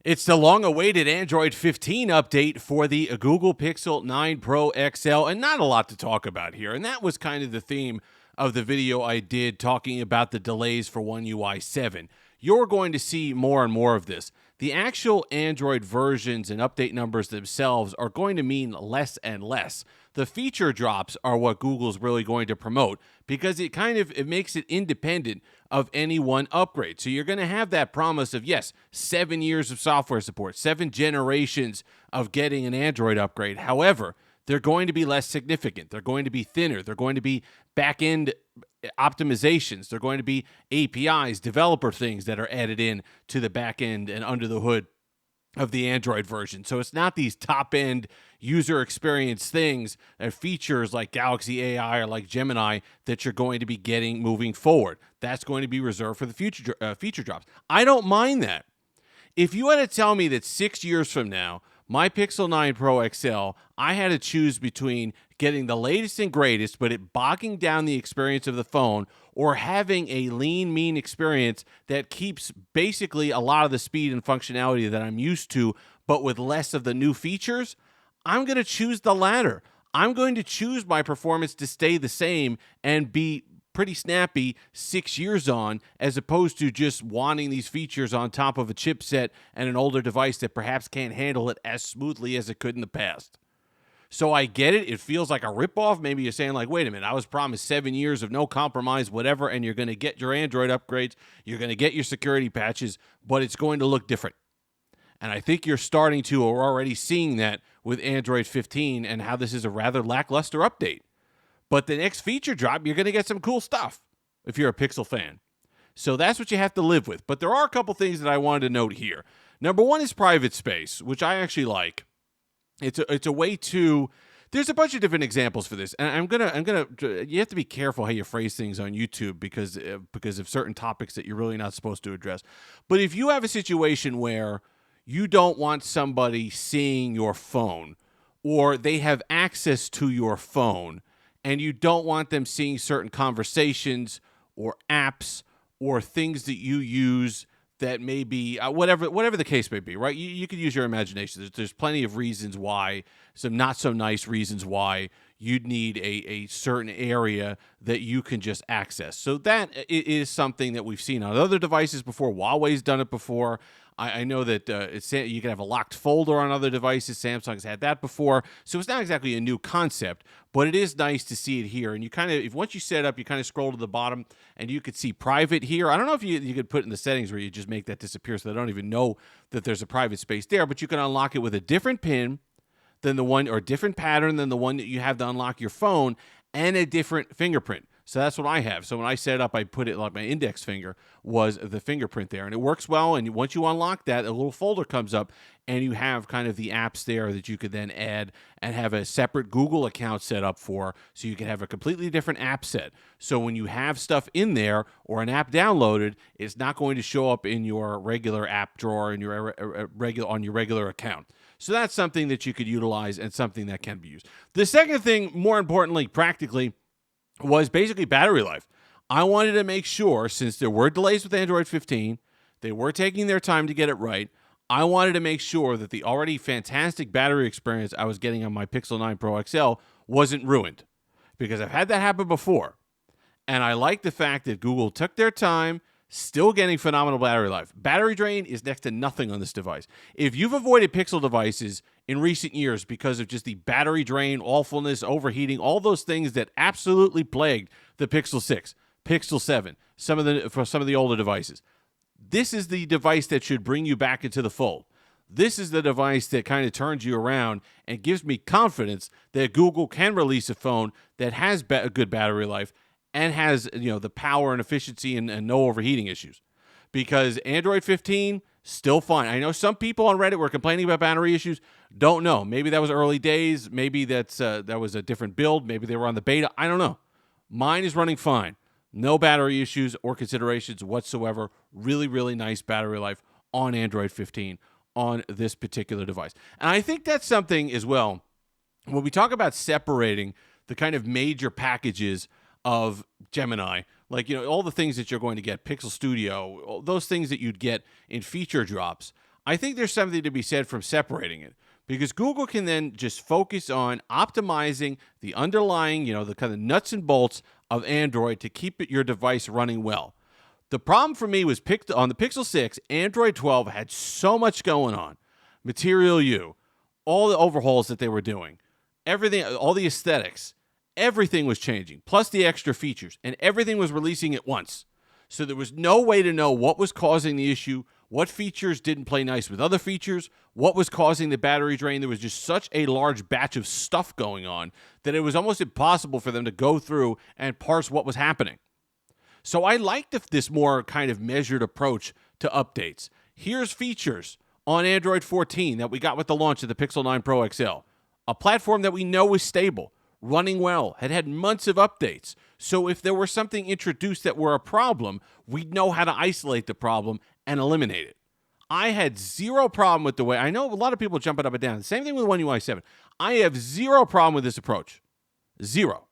It's the long-awaited Android 15 update for the Google Pixel 9 Pro XL, and not a lot to talk about here. And that was kind of the theme of the video I did talking about the delays for One UI 7. You're going to see more and more of this. The actual Android versions and update numbers themselves are going to mean less and less. The feature drops are what Google's really going to promote because it makes it independent of any one upgrade. So you're going to have that promise of, yes, 7 years of software support, 7 generations of getting an Android upgrade. However, they're going to be less significant. They're going to be thinner. They're going to be back-end optimizations. They're going to be APIs, developer things that are added in to the back end and under the hood of the Android version. So it's not these top-end user experience things and features like Galaxy AI or like Gemini that you're going to be getting moving forward. That's going to be reserved for the future feature drops. I don't mind that. If you had to tell me that 6 years from now, my Pixel 9 Pro XL, I had to choose between getting the latest and greatest, but it bogging down the experience of the phone, or having a lean, mean experience that keeps basically a lot of the speed and functionality that I'm used to, but with less of the new features, I'm going to choose the latter. I'm going to choose my performance to stay the same and be pretty snappy 6 years on, as opposed to just wanting these features on top of a chipset and an older device that perhaps can't handle it as smoothly as it could in the past. So I get it. It feels like a ripoff. Maybe you're saying like, wait a minute, I was promised 7 years of no compromise, whatever, and you're going to get your Android upgrades, you're going to get your security patches, but it's going to look different. And I think you're starting to, or already seeing that with Android 15 and how this is a rather lackluster update. But the next feature drop, you're going to get some cool stuff if you're a Pixel fan. So that's what you have to live with. But there are a couple things that I wanted to note here. Number one is private space, which I actually like. It's a way to. There's a bunch of different examples for this, and I'm gonna. You have to be careful how you phrase things on YouTube because of certain topics that you're really not supposed to address. But if you have a situation where you don't want somebody seeing your phone, or they have access to your phone, and you don't want them seeing certain conversations or apps or things that you use that may be whatever the case may be, right? You can use your imagination. There's plenty of reasons why, some not so nice reasons why you'd need a certain area that you can just access. So that is something that we've seen on other devices before. Huawei's done it before. I know that you can have a locked folder on other devices. Samsung's had that before. So it's not exactly a new concept, but it is nice to see it here. And you kind of, once you set it up, you kind of scroll to the bottom and you could see private here. I don't know if you could put in the settings where you just make that disappear so they don't even know that there's a private space there, but you can unlock it with a different PIN than the one, or different pattern than the one that you have to unlock your phone, and a different fingerprint. So that's what I have. So when I set it up, I put it like my index finger was the fingerprint there. And it works well. And once you unlock that, a little folder comes up and you have kind of the apps there that you could then add and have a separate Google account set up for. So you can have a completely different app set. So when you have stuff in there or an app downloaded, it's not going to show up in your regular app drawer in your on your regular account. So that's something that you could utilize and something that can be used. The second thing, more importantly, practically, was basically battery life. I wanted to make sure, since there were delays with Android 15, they were taking their time to get it right. I wanted to make sure that the already fantastic battery experience I was getting on my Pixel 9 Pro XL wasn't ruined, because I've had that happen before. And I like the fact that Google took their time, still getting phenomenal battery life. Battery drain is next to nothing on this device. If you've avoided Pixel devices in recent years because of just the battery drain, awfulness, overheating, all those things that absolutely plagued the Pixel 6, Pixel 7, for some of the older devices, this is the device that should bring you back into the fold. This is the device that kind of turns you around and gives me confidence that Google can release a phone that has a good battery life and has, the power and efficiency and no overheating issues. Because Android 15, still fine. I know some people on Reddit were complaining about battery issues. Don't know. Maybe that was early days. Maybe that was a different build. Maybe they were on the beta. I don't know. Mine is running fine. No battery issues or considerations whatsoever. Really, really nice battery life on Android 15 on this particular device. And I think that's something as well, when we talk about separating the kind of major packages of Gemini, like, all the things that you're going to get, Pixel Studio, those things that you'd get in feature drops, I think there's something to be said from separating it, because Google can then just focus on optimizing the underlying, the kind of nuts and bolts of Android to keep your device running well. The problem for me was on the Pixel 6, Android 12 had so much going on. Material U, all the overhauls that they were doing, everything, all the aesthetics, everything was changing, plus the extra features, and everything was releasing at once. So there was no way to know what was causing the issue, what features didn't play nice with other features, what was causing the battery drain. There was just such a large batch of stuff going on that it was almost impossible for them to go through and parse what was happening. So I liked this more kind of measured approach to updates. Here's features on Android 14 that we got with the launch of the Pixel 9 Pro XL, a platform that we know is stable, running well, had months of updates. So if there were something introduced that were a problem, we'd know how to isolate the problem and eliminate it. I had zero problem with the way, I know a lot of people jumping up and down. Same thing with One UI 7. I have zero problem with this approach. Zero.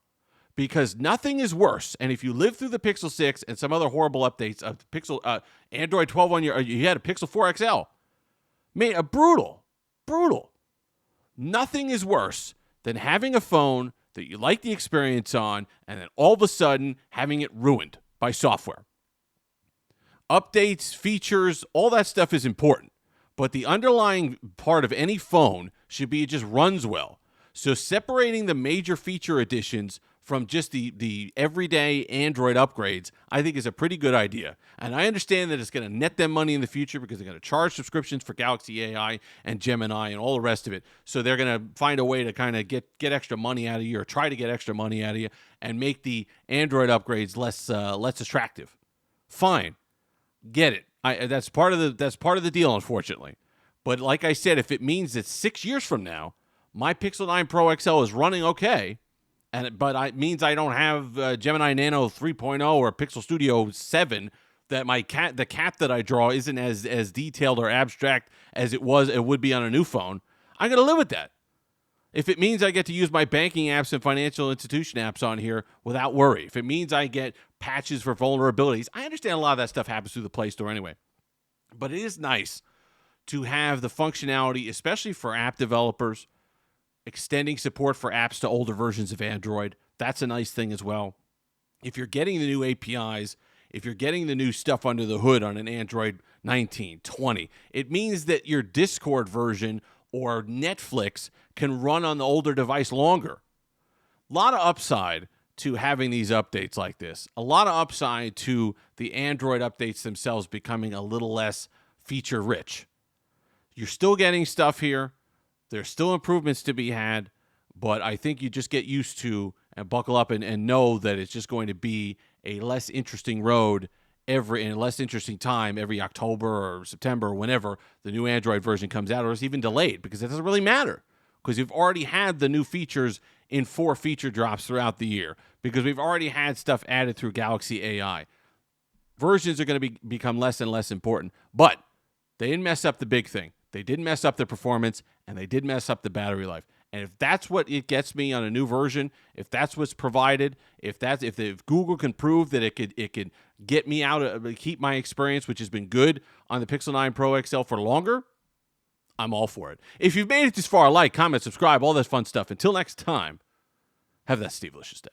Because nothing is worse. And if you live through the Pixel 6 and some other horrible updates of the Pixel, Android 12 on you had a Pixel 4 XL. Man, brutal. Nothing is worse than having a phone that you like the experience on and then all of a sudden having it ruined by software. Updates, features, all that stuff is important. But the underlying part of any phone should be it just runs well. So separating the major feature additions from just the everyday Android upgrades, I think is a pretty good idea. And I understand that it's going to net them money in the future because they're going to charge subscriptions for Galaxy AI and Gemini and all the rest of it. So they're going to find a way to kind of get extra money out of you, or try to get extra money out of you, and make the Android upgrades less attractive. Fine, get it. That's part of the deal, unfortunately. But like I said, if it means that 6 years from now, my Pixel 9 Pro XL is running okay, but it means I don't have Gemini Nano 3.0 or Pixel Studio 7, that the cat that I draw isn't as detailed or abstract as it would be on a new phone, I'm going to live with that. If it means I get to use my banking apps and financial institution apps on here without worry, if it means I get patches for vulnerabilities, I understand a lot of that stuff happens through the Play Store anyway. But it is nice to have the functionality, especially for app developers, extending support for apps to older versions of Android. That's a nice thing as well. If you're getting the new APIs, if you're getting the new stuff under the hood on an Android 19, 20, it means that your Discord version or Netflix can run on the older device longer. A lot of upside to having these updates like this. A lot of upside to the Android updates themselves becoming a little less feature-rich. You're still getting stuff here. There's still improvements to be had, but I think you just get used to and buckle up and know that it's just going to be a less interesting road in a less interesting time every October or September or whenever the new Android version comes out, or it's even delayed, because it doesn't really matter, because you've already had the new features in 4 feature drops throughout the year, because we've already had stuff added through Galaxy AI. Versions are going to become less and less important, but they didn't mess up the big thing. They didn't mess up the performance, and they did mess up the battery life. And if that's what it gets me on a new version, if that's what's provided, if Google can prove that it could get me keep my experience, which has been good on the Pixel 9 Pro XL for longer, I'm all for it. If you've made it this far, like, comment, subscribe, all that fun stuff. Until next time, have that Steve-licious day.